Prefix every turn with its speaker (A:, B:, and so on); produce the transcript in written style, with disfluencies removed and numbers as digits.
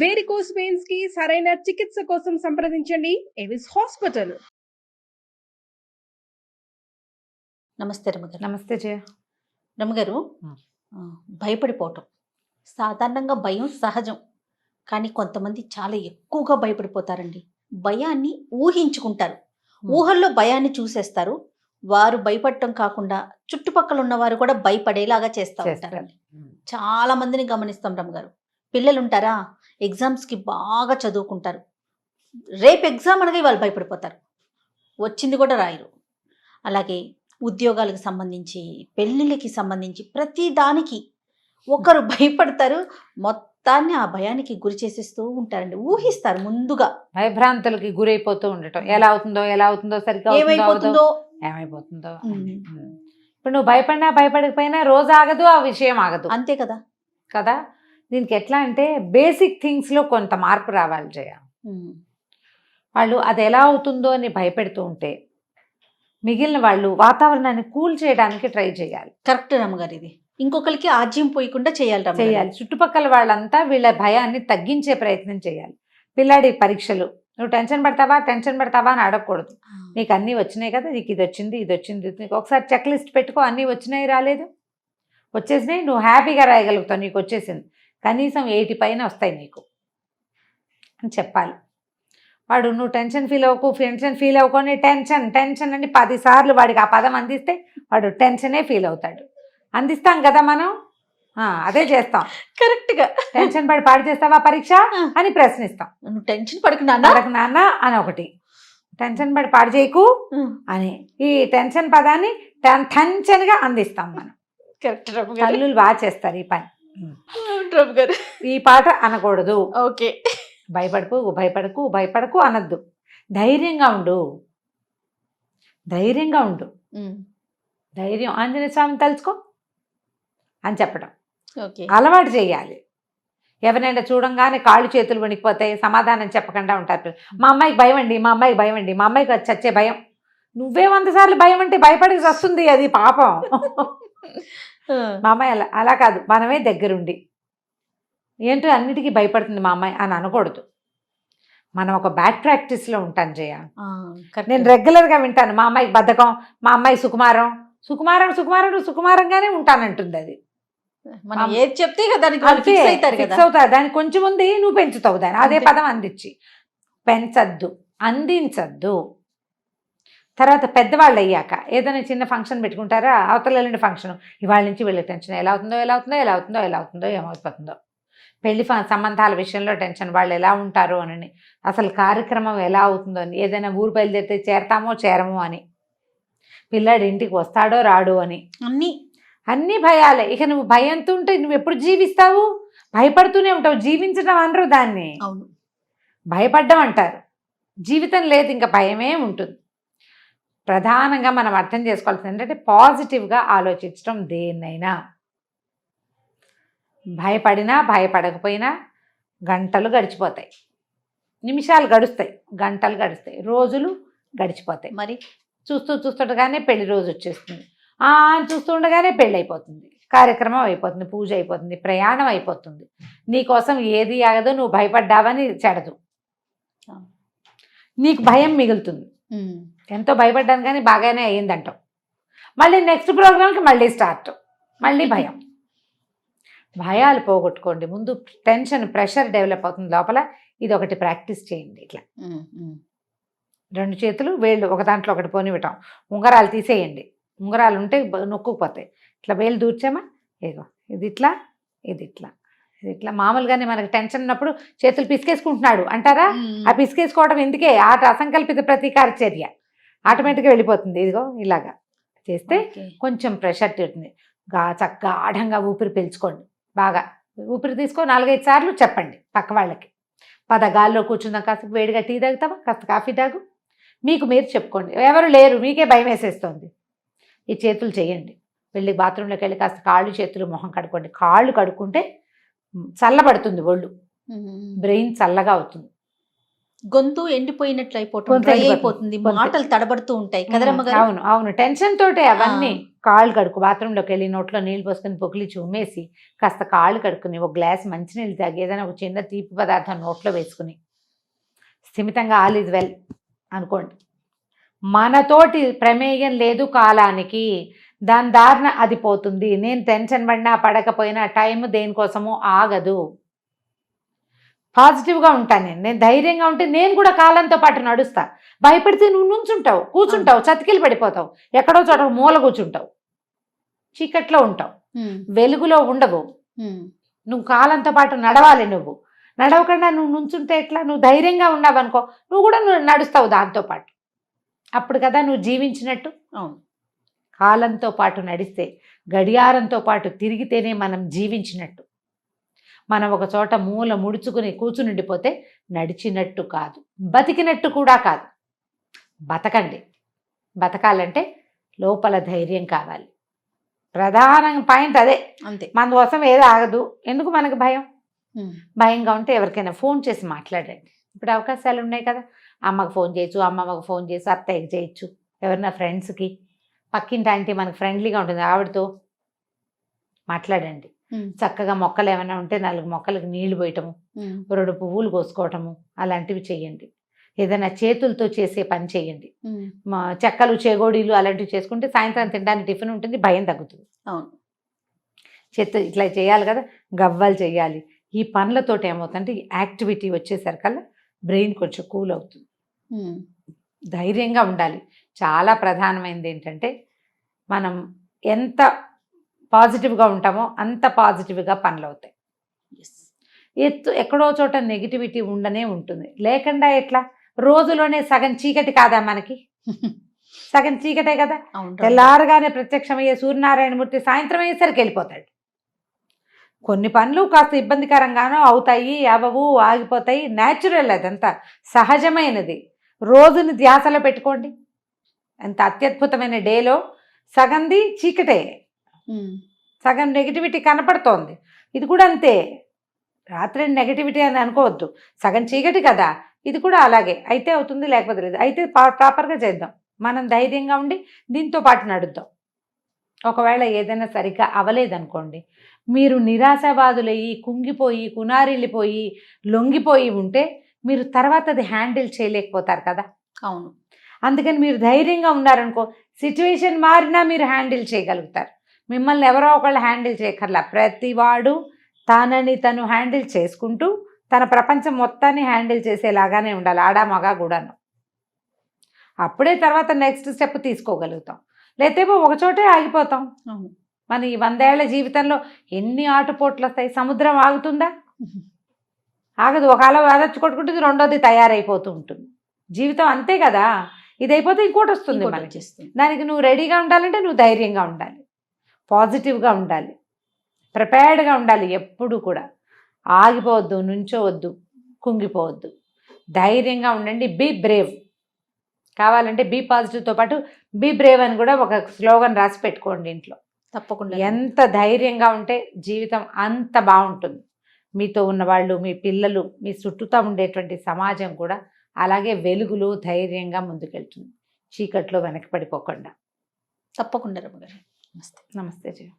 A: Varicose veins కి సరైన చికిత్స కోసం సంప్రదించండి ఎవిస్ హాస్పిటల్.
B: నమస్తే రమగారు.
C: నమస్తే జయ.
B: రమగారు, భయపడిపోవటం సాధారణంగా భయం సహజం, కానీ కొంతమంది చాలా ఎక్కువగా భయపడిపోతారండి. భయాన్ని ఊహించుకుంటారు, ఊహల్లో భయాన్ని చూసేస్తారు. వారు భయపడటం కాకుండా చుట్టుపక్కల ఉన్నవారు కూడా భయపడేలాగా చేస్తూ ఉంటారండి. చాలా మందిని గమనిస్తాం రమగారు. పిల్లలు ఉంటారా, ఎగ్జామ్స్కి బాగా చదువుకుంటారు, రేపు ఎగ్జామ్ అనగా వాళ్ళు భయపడిపోతారు, వచ్చింది కూడా రాయరు. అలాగే ఉద్యోగాలకు సంబంధించి, పెళ్ళిళ్ళకి సంబంధించి ప్రతి దానికి ఒకరు భయపడతారు, మొత్తాన్ని ఆ భయానికి గురి చేసేస్తూ ఉంటారండి. ఊహిస్తారు, ముందుగా
C: భయభ్రాంతులకి గురైపోతూ ఉండటం. ఎలా అవుతుందో సరిగ్గా
B: ఏమైపోతుందో.
C: ఇప్పుడు నువ్వు భయపడినా భయపడకపోయినా రోజు ఆగదు, ఆ విషయం ఆగదు.
B: అంతే కదా
C: కదా. దీనికి ఎట్లా అంటే బేసిక్ థింగ్స్లో కొంత మార్పు రావాలి జయ. వాళ్ళు అది ఎలా అవుతుందో అని భయపెడుతూ ఉంటే మిగిలిన వాళ్ళు వాతావరణాన్ని కూల్ చేయడానికి ట్రై చేయాలి.
B: కరెక్ట్ రమ్మగారు, ఇది ఇంకొకరికి ఆజ్యం పోయకుండా చేయాలి.
C: చుట్టుపక్కల వాళ్ళంతా వీళ్ళ భయాన్ని తగ్గించే ప్రయత్నం చేయాలి. పిల్లాడి పరీక్షలు, నువ్వు టెన్షన్ పడతావా అని అడగకూడదు. నీకు అన్నీ వచ్చినాయి కదా, నీకు ఇది వచ్చింది, నీకు ఒకసారి చెక్ లిస్ట్ పెట్టుకో, అన్నీ వచ్చినాయి రాలేదు, వచ్చేసినాయి, నువ్వు హ్యాపీగా రాయగలుగుతావు, నీకు వచ్చేసింది, కనీసం 80 పైన వస్తాయి నీకు అని చెప్పాలి. వాడు నువ్వు టెన్షన్ ఫీల్ అవ్వకొని టెన్షన్ అని 10 సార్లు వాడికి ఆ పదం అందిస్తే వాడు టెన్షనే ఫీల్ అవుతాడు. అందిస్తాం కదా మనం, అదే చేస్తాం.
B: కరెక్ట్గా
C: టెన్షన్ పడి పాడు చేస్తావా పరీక్ష అని ప్రశ్నిస్తాం.
B: నువ్వు టెన్షన్ పడకు నాన్న
C: అని ఒకటి, టెన్షన్ పడి పాడు చేయకు అని ఈ టెన్షన్ పదాన్ని టెన్షన్గా అందిస్తాం మనం. తల్లులు బాగా చేస్తారు ఈ పని. ఈ పాట అనకూడదు.
B: ఓకే,
C: భయపడకు అనద్దు. ధైర్యంగా ఉండు. ధైర్యం ఆంజనేయ స్వామిని తలుచుకో అని చెప్పడం అలవాటు చేయాలి. ఎవరైనా చూడంగానే కాళ్ళు చేతులు వణికిపోతాయి, సమాధానం చెప్పకుండా ఉంటారు. మా అమ్మాయికి భయం అండి, మా అమ్మాయికి చచ్చే భయం. నువ్వే 100 సార్లు భయం అంటే భయపడి వస్తుంది, అది పాపం. మా అమ్మాయి అలా కాదు, మనమే దగ్గరుండి ఏంటో అన్నిటికీ భయపడుతుంది మా అమ్మాయి అని అనకూడదు. మనం ఒక బ్యాడ్ ప్రాక్టీస్లో ఉంటాం జయ. నేను రెగ్యులర్గా వింటాను, మా అమ్మాయికి బద్ధకం, మా అమ్మాయి సుకుమారంగానే ఉంటానంటుంది. అది
B: మనం ఏది చెప్తే
C: ఫిక్స్ అవుతారు. దానికి కొంచెం ఉంది, నువ్వు పెంచుతావు దాన్ని. అదే పదం అందించి పెంచద్దు, అందించద్దు. తర్వాత పెద్దవాళ్ళు అయ్యాక ఏదైనా చిన్న ఫంక్షన్ పెట్టుకుంటారా, అవతల వెళ్ళిన ఫంక్షన్, ఇవాళ నుంచి వెళ్ళే టెన్షన్ ఎలా అవుతుందో ఏమైపోతుందో. పెళ్లి సంబంధాల విషయంలో టెన్షన్, వాళ్ళు ఎలా ఉంటారు అని, అసలు కార్యక్రమం ఎలా అవుతుందో అని, ఏదైనా ఊరు బయలుదేరితే చేరతామో చేరమో అని, పిల్లాడు ఇంటికి వస్తాడో రాడు అని, అన్నీ భయాలే. ఇక నువ్వు భయంతో ఉంటే నువ్వు ఎప్పుడు జీవిస్తావు? భయపడుతూనే ఉంటావు. జీవించడం అనరు దాన్ని, భయపడ్డం అంటారు. జీవితం లేదు, ఇంకా భయమే ఉంటుంది. ప్రధానంగా మనం అర్థం చేసుకోవాల్సింది ఏంటంటే పాజిటివ్గా ఆలోచించడం. దేన్నైనా భయపడినా భయపడకపోయినా గంటలు గడిచిపోతాయి, నిమిషాలు గడుస్తాయి, గంటలు గడుస్తాయి, రోజులు గడిచిపోతాయి. మరి చూస్తుండగానే పెళ్లి రోజు వచ్చేస్తుంది, చూస్తుండగానే పెళ్ళి అయిపోతుంది, కార్యక్రమం అయిపోతుంది, పూజ అయిపోతుంది, ప్రయాణం అయిపోతుంది. నీకోసం ఏది ఆగదో, నువ్వు భయపడ్డావని చెడదు, నీకు భయం మిగులుతుంది. ఎంతో భయపడ్డాను కానీ బాగానే అయ్యిందంటావు, మళ్ళీ నెక్స్ట్ ప్రోగ్రామ్కి మళ్ళీ స్టార్ట్, మళ్ళీ భయం. భయాలు పోగొట్టుకోండి. ముందు టెన్షన్, ప్రెషర్ డెవలప్ అవుతుంది లోపల. ఇది ఒకటి ప్రాక్టీస్ చేయండి. ఇట్లా 2 చేతులు వేళ్ళు ఒక దాంట్లో ఒకటి పోనివ్వటం, ఉంగరాలు తీసేయండి. ఉంగరాలు ఉంటే నొక్కుపోతాయి. ఇట్లా వేలు దూర్చామా, ఇదిగో ఇది ఇట్లా. మామూలుగానే మనకి టెన్షన్ ఉన్నప్పుడు చేతులు పిసికేసుకుంటున్నాడు అంటారా, ఆ పిసికేసుకోవడం ఎందుకే, అసంకల్పిత ప్రతీకార చర్య, ఆటోమేటిక్గా వెళ్ళిపోతుంది. ఇదిగో ఇలాగా చేస్తే కొంచెం ప్రెషర్ తీరుతుంది. చక్కగా గాఢంగా ఊపిరి పీల్చుకోండి. బాగా ఊపిరి తీసుకో 4-5 సార్లు చెప్పండి పక్క వాళ్ళకి. గాల్లో కూర్చుందాం, కాస్త వేడిగా టీ తాగుతావా, కాస్త కాఫీ తాగు, మీకు మీరు చెప్పుకోండి. ఎవరు లేరు, మీకే భయం వేసేస్తుంది. ఈ చేతులు చేయండి. వెళ్ళి బాత్రూంలోకి వెళ్ళి కాస్త కాళ్ళు చేతులు మొహం కడుక్కోండి. కాళ్ళు కడుక్కుంటే చల్లబడుతుంది ఒళ్ళు, బ్రెయిన్ చల్లగా అవుతుంది.
B: గొంతు ఎండిపోయినట్లు అయిపోతుంది,
C: గొంతు
B: డ్రై
C: ఎండిపోతుంది.
B: అయిపోతుంది,
C: గొంతు.
B: మాటలు తడబడుతూ ఉంటాయి కదరమ్మ గారు.
C: అవును అవును, టెన్షన్ తోటే అవన్నీ. కాళ్ళు కడుకు, బాత్రూంలోకి వెళ్ళి నోట్లో నీళ్ళు పోసుకొని పొకిలి ఉమ్మేసి కాస్త కాళ్ళు కడుక్కుని ఒక గ్లాస్ మంచినీళ్ళు తాగి ఏదైనా ఒక చిన్న తీపి పదార్థం నోట్లో వేసుకుని స్థిమితంగా ఆల్ ఈజ్ వెల్ అనుకోండి. మనతోటి ప్రమేయం లేదు కాలానికి, దాని దారిన అది పోతుంది. నేను టెన్షన్ పడినా పడకపోయినా టైం దేనికోసమో ఆగదు. పాజిటివ్గా ఉంటాను నేను ధైర్యంగా ఉంటే నేను కూడా కాలంతో పాటు నడుస్తా. భయపడితే నువ్వు నుంచుంటావు, కూర్చుంటావు, చతికిలు పడిపోతావు, ఎక్కడో చోట మూల కూర్చుంటావు, చీకట్లో ఉంటావు, వెలుగులో ఉండవు. నువ్వు కాలంతో పాటు నడవాలి. నువ్వు నడవకుండా నువ్వు నుంచుంటే ఎట్లా? నువ్వు ధైర్యంగా ఉన్నావు అనుకో, నువ్వు కూడా నడుస్తావు దాంతో పాటు. అప్పుడు కదా నువ్వు జీవించినట్టు.
B: అవును,
C: కాలంతో పాటు నడిస్తే, గడియారంతో పాటు తిరిగితేనే మనం జీవించినట్టు. మనం ఒక చోట మూల ముడుచుకుని కూర్చునిండిపోతే నడిచినట్టు కాదు, బతికినట్టు కూడా కాదు. బతకండి. బతకాలంటే లోపల ధైర్యం కావాలి. ప్రధాన పాయింట్ అదే.
B: అంతే.
C: మన కోసం ఏదో ఆగదు. ఎందుకు మనకు భయం? భయంగా ఉంటే ఎవరికైనా ఫోన్ చేసి మాట్లాడండి. ఇప్పుడు అవకాశాలు ఉన్నాయి కదా. అమ్మకు ఫోన్ చేయొచ్చు, అమ్మమ్మకు ఫోన్ చేసి అత్తయ్యకి చేయొచ్చు, ఎవరైనా ఫ్రెండ్స్కి, పక్కింటి ఆంటీ మనకు ఫ్రెండ్లీగా ఉంటుంది, ఆవిడతో మాట్లాడండి. చక్కగా మొక్కలు ఏమైనా ఉంటే 4 మొక్కలకు నీళ్లు పోయటము, 2 పువ్వులు కోసుకోవటము, అలాంటివి చేయండి. ఏదైనా చేతులతో చేసే పని చేయండి. చెక్కలు, చేగోడీలు అలాంటివి చేసుకుంటే సాయంత్రం తినడానికి టిఫిన్ ఉంటుంది, భయం తగ్గుతుంది.
B: అవును,
C: చేత ఇట్లా చేయాలి కదా, గవ్వలు చేయాలి. ఈ పనులతోటి ఏమవుతుందంటే యాక్టివిటీ వచ్చేసరికల్లా బ్రెయిన్ కొంచెం కూల్ అవుతుంది. ధైర్యంగా ఉండాలి. చాలా ప్రధానమైనది ఏంటంటే మనం ఎంత పాజిటివ్గా ఉంటామో అంత పాజిటివ్గా పనులు అవుతాయి. ఎక్కడో చోట నెగిటివిటీ ఉండనే ఉంటుంది. లేకుండా ఎట్లా? రోజులోనే సగం చీకటి కాదా మనకి? సగం చీకటే కదా. తెల్లారగానే ప్రత్యక్షమయ్యే సూర్యనారాయణమూర్తి సాయంత్రం అయ్యేసరికి వెళ్ళిపోతాడు. కొన్ని పనులు కాస్త ఇబ్బందికరంగానో అవుతాయి, అవవు, ఆగిపోతాయి. న్యాచురల్, అదంతా సహజమైనది. రోజుని ధ్యాసలో పెట్టుకోండి. అంత అత్యద్భుతమైన డేలో సగంది చీకటే, సగం నెగిటివిటీ కనపడుతోంది. ఇది కూడా అంతే. రాత్రి నెగిటివిటీ అని అనుకోవద్దు, సగం చీకటి కదా. ఇది కూడా అలాగే. అయితే అవుతుంది, లేకపోతే లేదు. అయితే ప్రాపర్గా చేద్దాం. మనం ధైర్యంగా ఉండి దీంతో పాటు నడుద్దాం. ఒకవేళ ఏదైనా సరిగ్గా అవలేదనుకోండి, మీరు నిరాశావాదులయ్యి, కుంగిపోయి, కునారిల్లిపోయి, లొంగిపోయి ఉంటే మీరు తర్వాత అది హ్యాండిల్ చేయలేకపోతారు కదా.
B: అవును.
C: అందుకని మీరు ధైర్యంగా ఉన్నారనుకో, సిచ్యువేషన్ మారినా మీరు హ్యాండిల్ చేయగలుగుతారు. మిమ్మల్ని ఎవరో ఒకళ్ళు హ్యాండిల్ చేయక్కర్లా. ప్రతివాడు తనని తను హ్యాండిల్ చేసుకుంటూ తన ప్రపంచం మొత్తాన్ని హ్యాండిల్ చేసేలాగానే ఉండాలి, ఆడా మగా కూడాను. అప్పుడే తర్వాత నెక్స్ట్ స్టెప్ తీసుకోగలుగుతాం. లేకపోతే ఒకచోటే ఆగిపోతాం. మన ఈ 100 ఏళ్ల జీవితంలో ఎన్ని ఆటుపోట్లు వస్తాయి? సముద్రం ఆగుతుందా? ఆగదు. ఒక అల అదొచ్చి కొట్టుకుంటుంది, రెండోది తయారైపోతూ ఉంటుంది. జీవితం అంతే కదా. ఇది అయిపోతే ఇంకోటి వస్తుంది మనకి. దానికి నువ్వు రెడీగా ఉండాలంటే నువ్వు ధైర్యంగా ఉండాలి, పాజిటివ్గా ఉండాలి, ప్రిపేర్డ్గా ఉండాలి. ఎప్పుడు కూడా ఆగిపోవద్దు, నుంచోవద్దు, కుంగిపోవద్దు. ధైర్యంగా ఉండండి. Be brave. కావాలంటే బీ పాజిటివ్తో పాటు బీ బ్రేవ్ అని కూడా ఒక స్లోగన్ రాసి పెట్టుకోండి ఇంట్లో.
B: తప్పకుండా.
C: ఎంత ధైర్యంగా ఉంటే జీవితం అంత బాగుంటుంది. మీతో ఉన్నవాళ్ళు, మీ పిల్లలు, మీ చుట్టూతా ఉండేటువంటి సమాజం కూడా అలాగే వెలుగులో ధైర్యంగా ముందుకెళ్తుంది, చీకట్లో వెనక్కి పడిపోకుండా.
B: తప్పకుండా రమ్మగారు. నమస్తే.
C: నమస్తే జయ.